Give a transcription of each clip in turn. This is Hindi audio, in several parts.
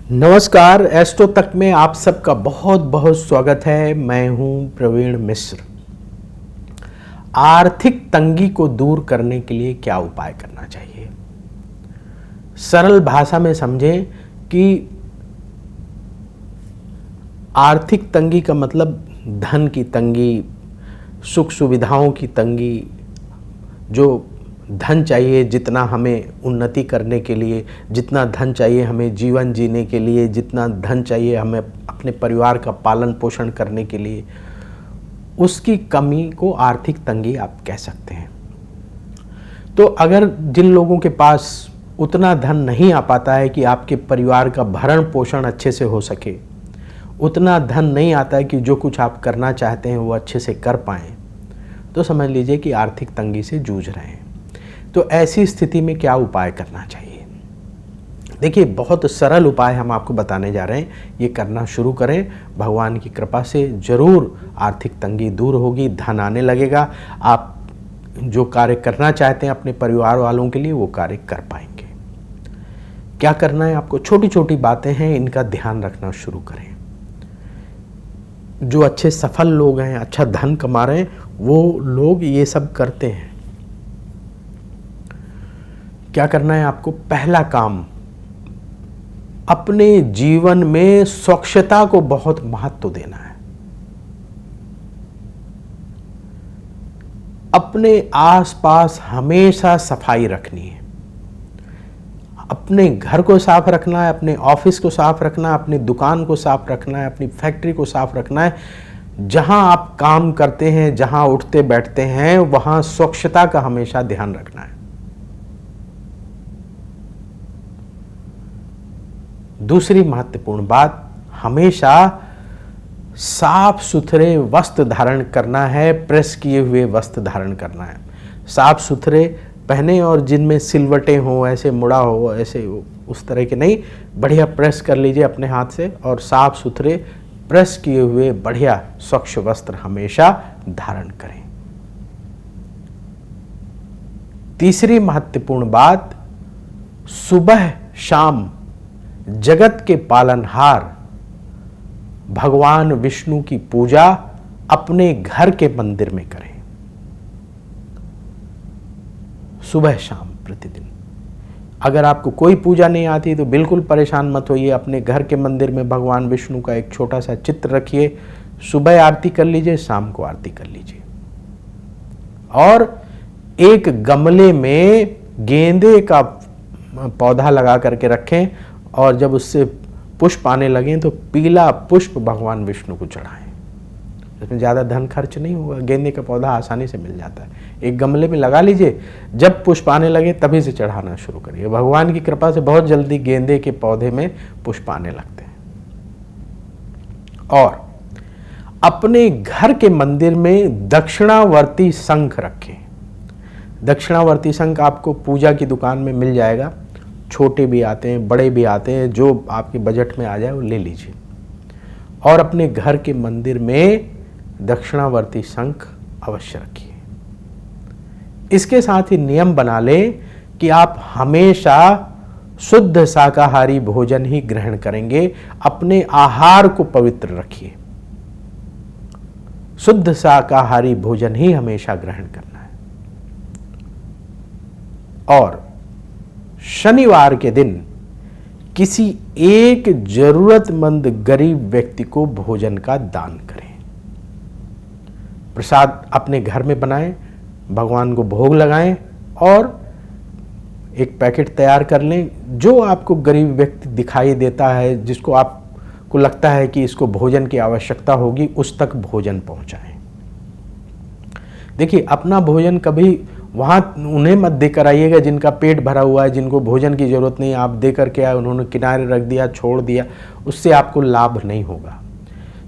नमस्कार, एस्ट्रो तक में आप सबका बहुत बहुत स्वागत है। मैं हूं प्रवीण मिश्र। आर्थिक तंगी को दूर करने के लिए क्या उपाय करना चाहिए? सरल भाषा में समझें कि आर्थिक तंगी का मतलब धन की तंगी, सुख सुविधाओं की तंगी, जो धन चाहिए जितना हमें उन्नति करने के लिए, जितना धन चाहिए हमें जीवन जीने के लिए, जितना धन चाहिए हमें अपने परिवार का पालन पोषण करने के लिए, उसकी कमी को आर्थिक तंगी आप कह सकते हैं। तो अगर जिन लोगों के पास उतना धन नहीं आ पाता है कि आपके परिवार का भरण पोषण अच्छे से हो सके, उतना धन नहीं आता है कि जो कुछ आप करना चाहते हैं वो अच्छे से कर पाएँ, तो समझ लीजिए कि आर्थिक तंगी से जूझ रहे हैं। तो ऐसी स्थिति में क्या उपाय करना चाहिए? देखिए, बहुत सरल उपाय हम आपको बताने जा रहे हैं। ये करना शुरू करें, भगवान की कृपा से जरूर आर्थिक तंगी दूर होगी, धन आने लगेगा। आप जो कार्य करना चाहते हैं अपने परिवार वालों के लिए, वो कार्य कर पाएंगे। क्या करना है आपको? छोटी छोटी बातें हैं, इनका ध्यान रखना शुरू करें। जो अच्छे सफल लोग हैं, अच्छा धन कमा रहे हैं, वो लोग ये सब करते हैं। क्या करना है आपको? पहला काम, अपने जीवन में स्वच्छता को बहुत महत्व देना है। अपने आसपास हमेशा सफाई रखनी है। अपने घर को साफ रखना है, अपने ऑफिस को साफ रखना है, अपनी दुकान को साफ रखना है, अपनी फैक्ट्री को साफ रखना है। जहां आप काम करते हैं, जहां उठते बैठते हैं, वहां स्वच्छता का हमेशा ध्यान रखना है। दूसरी महत्वपूर्ण बात, हमेशा साफ सुथरे वस्त्र धारण करना है, प्रेस किए हुए वस्त्र धारण करना है। साफ सुथरे पहने और जिनमें सिलवटें हो, ऐसे मुड़ा हो, ऐसे उस तरह के नहीं, बढ़िया प्रेस कर लीजिए अपने हाथ से और साफ सुथरे प्रेस किए हुए बढ़िया स्वच्छ वस्त्र हमेशा धारण करें। तीसरी महत्वपूर्ण बात, सुबह शाम जगत के पालनहार भगवान विष्णु की पूजा अपने घर के मंदिर में करें। सुबह शाम प्रतिदिन। अगर आपको कोई पूजा नहीं आती तो बिल्कुल परेशान मत होइए। अपने घर के मंदिर में भगवान विष्णु का एक छोटा सा चित्र रखिए। सुबह आरती कर लीजिए, शाम को आरती कर लीजिए। और एक गमले में गेंदे का पौधा लगा करके रखें और जब उससे पुष्प आने लगें तो पीला पुष्प भगवान विष्णु को चढ़ाएं। इसमें ज़्यादा धन खर्च नहीं होगा, गेंदे का पौधा आसानी से मिल जाता है। एक गमले में लगा लीजिए, जब पुष्प आने लगे तभी से चढ़ाना शुरू करिए। भगवान की कृपा से बहुत जल्दी गेंदे के पौधे में पुष्प आने लगते हैं। और अपने घर के मंदिर में दक्षिणावर्ती शंख रखें। दक्षिणावर्ती शंख आपको पूजा की दुकान में मिल जाएगा। छोटे भी आते हैं, बड़े भी आते हैं, जो आपके बजट में आ जाए वो ले लीजिए। और अपने घर के मंदिर में दक्षिणावर्ती शंख अवश्य रखिए। इसके साथ ही नियम बना लें कि आप हमेशा शुद्ध शाकाहारी भोजन ही ग्रहण करेंगे। अपने आहार को पवित्र रखिए। शुद्ध शाकाहारी भोजन ही हमेशा ग्रहण करना है। और शनिवार के दिन किसी एक जरूरतमंद गरीब व्यक्ति को भोजन का दान करें। प्रसाद अपने घर में बनाएं, भगवान को भोग लगाएं और एक पैकेट तैयार कर लें। जो आपको गरीब व्यक्ति दिखाई देता है, जिसको आपको लगता है कि इसको भोजन की आवश्यकता होगी, उस तक भोजन पहुंचाएं। देखिए, अपना भोजन कभी वहाँ उन्हें मत देकर आइएगा जिनका पेट भरा हुआ है, जिनको भोजन की जरूरत नहीं। आप दे करके आए, उन्होंने किनारे रख दिया, छोड़ दिया, उससे आपको लाभ नहीं होगा।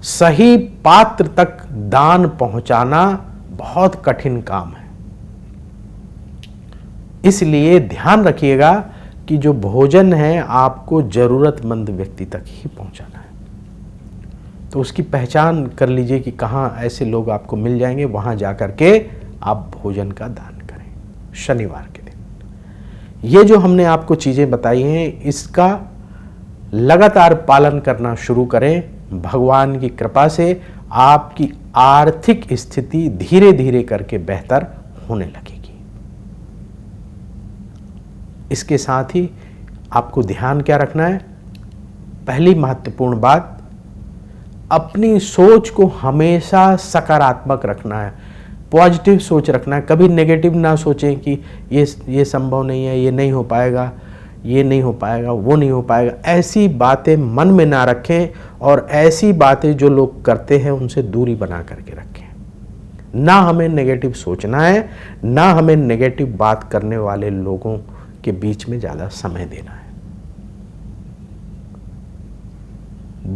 सही पात्र तक दान पहुंचाना बहुत कठिन काम है। इसलिए ध्यान रखिएगा कि जो भोजन है आपको जरूरतमंद व्यक्ति तक ही पहुंचाना है। तो उसकी पहचान कर लीजिए कि कहाँ ऐसे लोग आपको मिल जाएंगे, वहां जाकर के आप भोजन का दान करें शनिवार के दिन। ये जो हमने आपको चीज़ें बताई हैं, इसका लगातार पालन करना शुरू करें, भगवान की कृपा से आपकी आर्थिक स्थिति धीरे धीरे करके बेहतर होने लगेगी। इसके साथ ही आपको ध्यान क्या रखना है? पहली महत्वपूर्ण बात, अपनी सोच को हमेशा सकारात्मक रखना है, पॉजिटिव सोच रखना है। कभी नेगेटिव ना सोचें कि ये संभव नहीं है, ये नहीं हो पाएगा, ये नहीं हो पाएगा, वो नहीं हो पाएगा। ऐसी बातें मन में ना रखें और ऐसी बातें जो लोग करते हैं उनसे दूरी बना करके रखें। ना हमें नेगेटिव सोचना है, ना हमें नेगेटिव बात करने वाले लोगों के बीच में ज़्यादा समय देना है।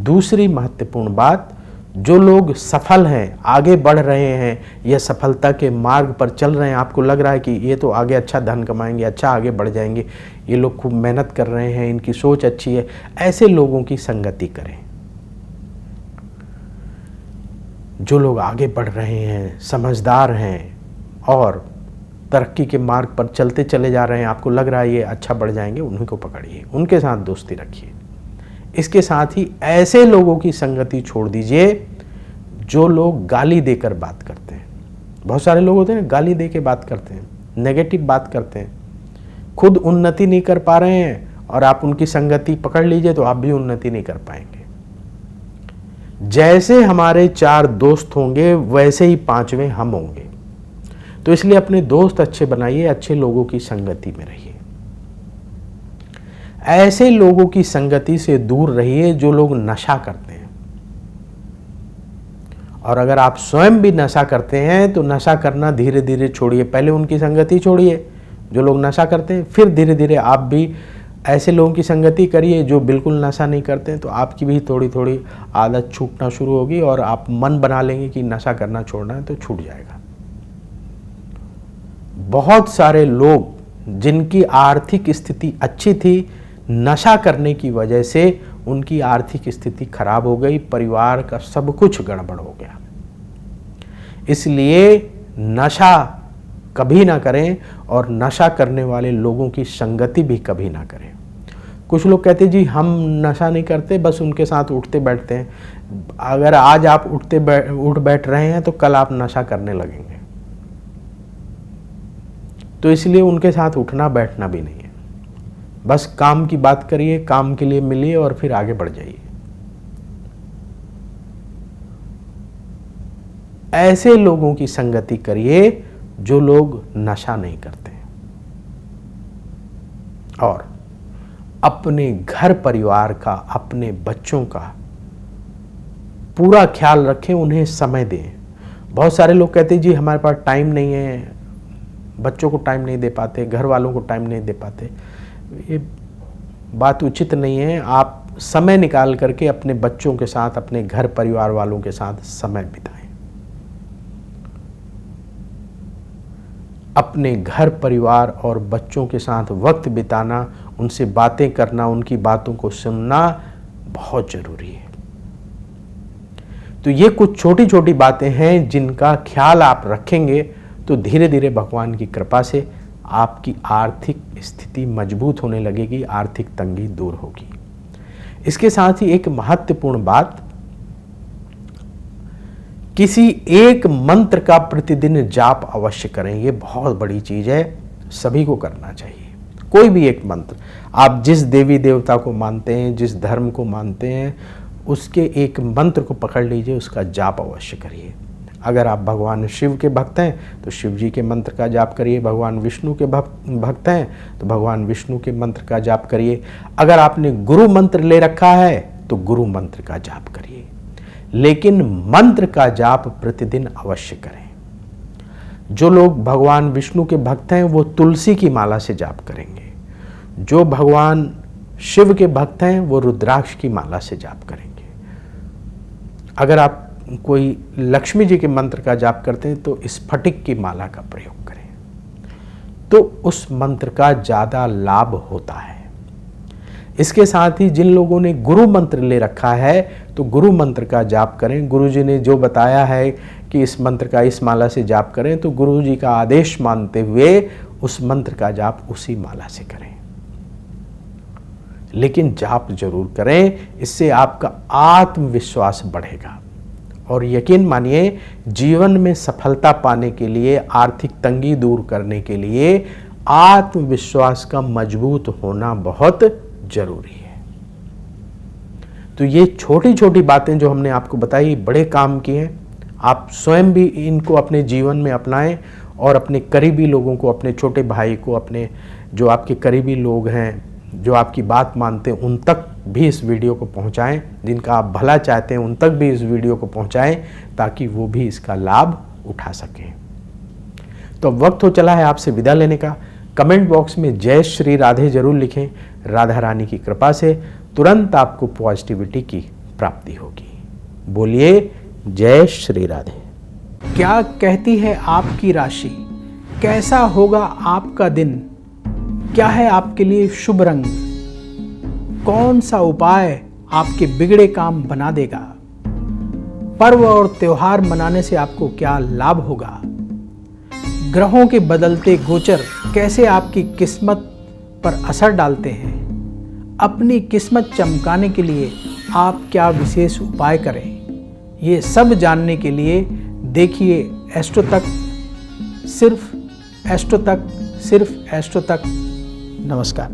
दूसरी महत्वपूर्ण बात, जो लोग सफल हैं, आगे बढ़ रहे हैं या सफलता के मार्ग पर चल रहे हैं, आपको लग रहा है कि ये तो आगे अच्छा धन कमाएंगे, अच्छा आगे बढ़ जाएंगे, ये लोग खूब मेहनत कर रहे हैं, इनकी सोच अच्छी है, ऐसे लोगों की संगति करें। जो लोग आगे बढ़ रहे हैं, समझदार हैं और तरक्की के मार्ग पर चलते चले जा रहे हैं, आपको लग रहा है ये अच्छा बढ़ जाएंगे, उन्हीं को पकड़िए, उनके साथ दोस्ती रखिए। इसके साथ ही ऐसे लोगों की संगति छोड़ दीजिए जो लोग गाली देकर बात करते हैं। बहुत सारे लोग होते हैं गाली दे के बात करते हैं, नेगेटिव बात करते हैं, खुद उन्नति नहीं कर पा रहे हैं और आप उनकी संगति पकड़ लीजिए तो आप भी उन्नति नहीं कर पाएंगे। जैसे हमारे 4 दोस्त होंगे वैसे ही 5वें हम होंगे। तो इसलिए अपने दोस्त अच्छे बनाइए, अच्छे लोगों की संगति में रहिए। ऐसे लोगों की संगति से दूर रहिए जो लोग नशा करते हैं। और अगर आप स्वयं भी नशा करते हैं तो नशा करना धीरे धीरे छोड़िए। पहले उनकी संगति छोड़िए जो लोग नशा करते हैं, फिर धीरे धीरे आप भी ऐसे लोगों की संगति करिए जो बिल्कुल नशा नहीं करते हैं। तो आपकी भी थोड़ी थोड़ी आदत छूटना शुरू होगी और आप मन बना लेंगे कि नशा करना छोड़ना है तो छूट जाएगा। बहुत सारे लोग जिनकी आर्थिक स्थिति अच्छी थी, नशा करने की वजह से उनकी आर्थिक स्थिति खराब हो गई, परिवार का सब कुछ गड़बड़ हो गया। इसलिए नशा कभी ना करें और नशा करने वाले लोगों की संगति भी कभी ना करें। कुछ लोग कहते जी हम नशा नहीं करते, बस उनके साथ उठते बैठते हैं। अगर आज आप उठ बैठ रहे हैं तो कल आप नशा करने लगेंगे। तो इसलिए उनके साथ उठना बैठना भी नहीं है। बस काम की बात करिए, काम के लिए मिलिए और फिर आगे बढ़ जाइए। ऐसे लोगों की संगति करिए जो लोग नशा नहीं करते और अपने घर परिवार का, अपने बच्चों का पूरा ख्याल रखें, उन्हें समय दें। बहुत सारे लोग कहते हैं जी हमारे पास टाइम नहीं है, बच्चों को टाइम नहीं दे पाते, घर वालों को टाइम नहीं दे पाते। ये बात उचित नहीं है। आप समय निकाल करके अपने बच्चों के साथ, अपने घर परिवार वालों के साथ समय बिताएं। अपने घर परिवार और बच्चों के साथ वक्त बिताना, उनसे बातें करना, उनकी बातों को सुनना बहुत जरूरी है। तो ये कुछ छोटी छोटी बातें हैं जिनका ख्याल आप रखेंगे तो धीरे धीरे भगवान की कृपा से आपकी आर्थिक स्थिति मजबूत होने लगेगी, आर्थिक तंगी दूर होगी। इसके साथ ही एक महत्वपूर्ण बात, किसी एक मंत्र का प्रतिदिन जाप अवश्य करें। ये बहुत बड़ी चीज है, सभी को करना चाहिए। कोई भी एक मंत्र, आप जिस देवी देवता को मानते हैं, जिस धर्म को मानते हैं, उसके एक मंत्र को पकड़ लीजिए, उसका जाप अवश्य करिए। अगर आप भगवान शिव के भक्त हैं तो शिव जी के मंत्र का जाप करिए, भगवान विष्णु के भक्त हैं तो भगवान विष्णु के मंत्र का जाप करिए। अगर आपने गुरु मंत्र ले रखा है तो गुरु मंत्र का जाप करिए, लेकिन मंत्र का जाप प्रतिदिन अवश्य करें। जो लोग भगवान विष्णु के भक्त हैं वो तुलसी की माला से जाप करेंगे, जो भगवान शिव के भक्त हैं वो रुद्राक्ष की माला से जाप करेंगे। अगर आप कोई लक्ष्मी जी के मंत्र का जाप करते हैं तो स्फटिक की माला का प्रयोग करें, तो उस मंत्र का ज़्यादा लाभ होता है। इसके साथ ही जिन लोगों ने गुरु मंत्र ले रखा है तो गुरु मंत्र का जाप करें। गुरु जी ने जो बताया है कि इस मंत्र का इस माला से जाप करें तो गुरु जी का आदेश मानते हुए उस मंत्र का जाप उसी माला से करें। लेकिन जाप जरूर करें। इससे आपका आत्मविश्वास बढ़ेगा और यकीन मानिए जीवन में सफलता पाने के लिए, आर्थिक तंगी दूर करने के लिए आत्मविश्वास का मजबूत होना बहुत जरूरी है। तो ये छोटी छोटी बातें जो हमने आपको बताई बड़े काम की हैं। आप स्वयं भी इनको अपने जीवन में अपनाएं और अपने करीबी लोगों को, अपने छोटे भाई को, अपने जो आपके करीबी लोग हैं, जो आपकी बात मानते हैं, उन तक भी इस वीडियो को पहुंचाएं। जिनका आप भला चाहते हैं उन तक भी इस वीडियो को पहुंचाएं ताकि वो भी इसका लाभ उठा सकें। तो वक्त हो चला है आपसे विदा लेने का। कमेंट बॉक्स में जय श्री राधे जरूर लिखें। राधा रानी की कृपा से तुरंत आपको पॉजिटिविटी की प्राप्ति होगी। बोलिए जय श्री राधे। क्या कहती है आपकी राशि? कैसा होगा आपका दिन? क्या है आपके लिए शुभ रंग? कौन सा उपाय आपके बिगड़े काम बना देगा? पर्व और त्योहार मनाने से आपको क्या लाभ होगा? ग्रहों के बदलते गोचर कैसे आपकी किस्मत पर असर डालते हैं? अपनी किस्मत चमकाने के लिए आप क्या विशेष उपाय करें? ये सब जानने के लिए देखिए एस्ट्रो तक, सिर्फ एस्ट्रो तक, सिर्फ एस्ट्रो तक। नमस्कार।